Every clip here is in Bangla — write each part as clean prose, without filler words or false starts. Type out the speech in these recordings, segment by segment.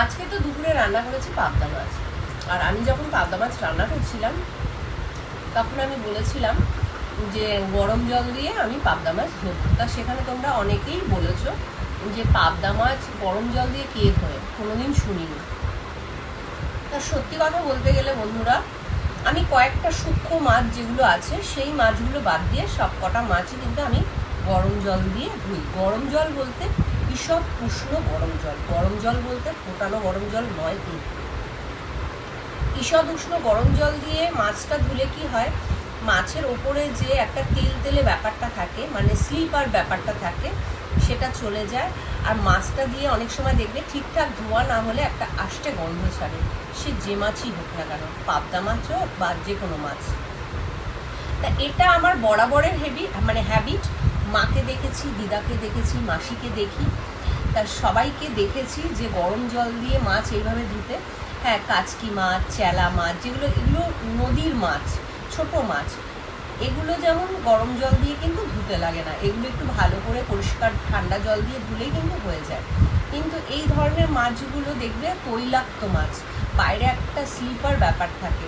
আজকে তো দুপুরে রান্না করেছি পাবদা মাছ। আর আমি যখন পাবদা মাছ রান্না করছিলাম তখন আমি বলেছিলাম যে গরম জল দিয়ে আমি পাবদা মাছ ধরবো। তা সেখানে তোমরা অনেকেই বলেছো যে পাবদা মাছ গরম জল দিয়ে কে ধরে, কোনোদিন শুনিনি। তা সত্যি কথা বলতে গেলে বন্ধুরা, আমি কয়েকটা সূক্ষ্ম মাছ যেগুলো আছে সেই মাছগুলো বাদ দিয়ে সব কটা মাছই কিন্তু আমি গরম জল দিয়ে ধুই। গরম জল বলতে ঈষৎ উষ্ণ গরম জল, গরম জল বলতে ফোটানো গরম জল নয়। কিন্তু ঈষৎ উষ্ণ গরম জল দিয়ে মাছটা ধুলে কি হয়, মাছের ওপরে যে একটা তেল তেলে ব্যাপারটা থাকে, মানে স্লিপার ব্যাপারটা থাকে, সেটা চলে যায়। আর মাছটা দিয়ে অনেক সময় দেখবে ঠিকঠাক ধোয়া না হলে একটা আষ্টে গন্ধ ছাড়ে, সে যে মাছই হোক না কেন, পাবদা মাছ হোক বা যে কোনো মাছ। তা এটা আমার বরাবরের হ্যাবিট। মাকে দেখেছি, দিদাকে দেখেছি, মাসিকে দেখি, তা সবাইকে দেখেছি যে গরম জল দিয়ে মাছ এইভাবে ধুতে। হ্যাঁ, কাচকি মাছ, চেলা মাছ, এগুলো নদীর মাছ, ছোট মাছ, এগুলো যেমন গরম জল দিয়ে কিন্তু ধুতে লাগে না, এগুলো একটু ভালো করে পরিষ্কার ঠান্ডা জল দিয়ে ধুলেই কিন্তু হয়ে যায়। কিন্তু এই ধরনের মাছগুলো দেখবে তৈলাক্ত মাছ, বাইরে একটা স্লিপার ব্যাপার থাকে।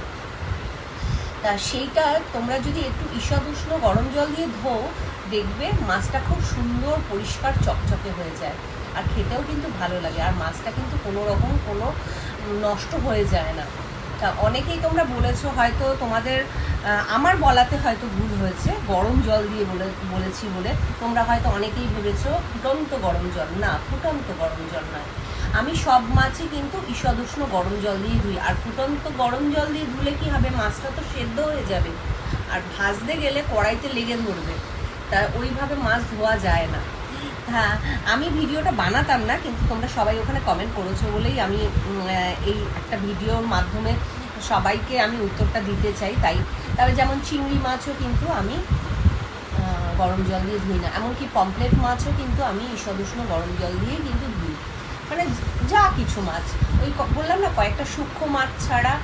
তা সেইটা তোমরা যদি একটু ঈষৎ উষ্ণ গরম জল দিয়ে ধোও, দেখবে মাছটা খুব সুন্দর পরিষ্কার চকচকে হয়ে যায়, আর খেতেও কিন্তু ভালো লাগে, আর মাছটা কিন্তু কোনো রকম কোনো নষ্ট হয়ে যায় না। তা অনেকেই তোমরা বলেছো, হয়তো তোমাদের আমার বলাতে হয়তো ভুল হয়েছে, গরম জল দিয়ে বলেছি বলে তোমরা হয়তো অনেকেই ভেবেছো ফুটন্ত গরম জল। না, ফুটন্ত গরম জল নয়। আমি সব মাছই কিন্তু ঈষৎ উষ্ণ গরম জল দিয়ে ধুই। আর ফুটন্ত গরম জল দিয়ে ধুলে কি হবে, মাছটা তো সেদ্ধ হয়ে যাবে, আর ভাজতে গেলে কড়াইতে লেগে ধরবে, তা ওইভাবে মাছ ধোয়া যায় না। হ্যাঁ, আমি ভিডিওটা বানাতাম না, কিন্তু তোমরা সবাই ওখানে কমেন্ট করেছো বলেই আমি এই একটা ভিডিওর মাধ্যমে সবাইকে আমি উত্তরটা দিতে চাই। তবে যেমন চিংড়ি মাছও কিন্তু আমি গরম জল দিয়ে ধুই না, এমনকি পমফ্রেট মাছও কিন্তু আমি ঈষৎ উষ্ণ গরম জল দিয়েই কিন্তু ধুই। মানে যা কিছু মাছ, ওই বললাম না, কয়েকটা সূক্ষ্ম মাছ ছাড়া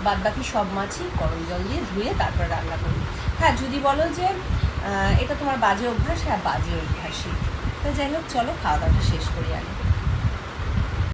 বাদ বাকি সব মাছই গরম জল দিয়ে ধুয়ে তারপর রান্না করি। হ্যাঁ, যদি বলো যে এটা তোমার বাজে অভ্যাস, হ্যাঁ বাজে অভ্যাসই। তো যাই হোক, চলো খাওয়া দাওয়াটা শেষ করি আগে।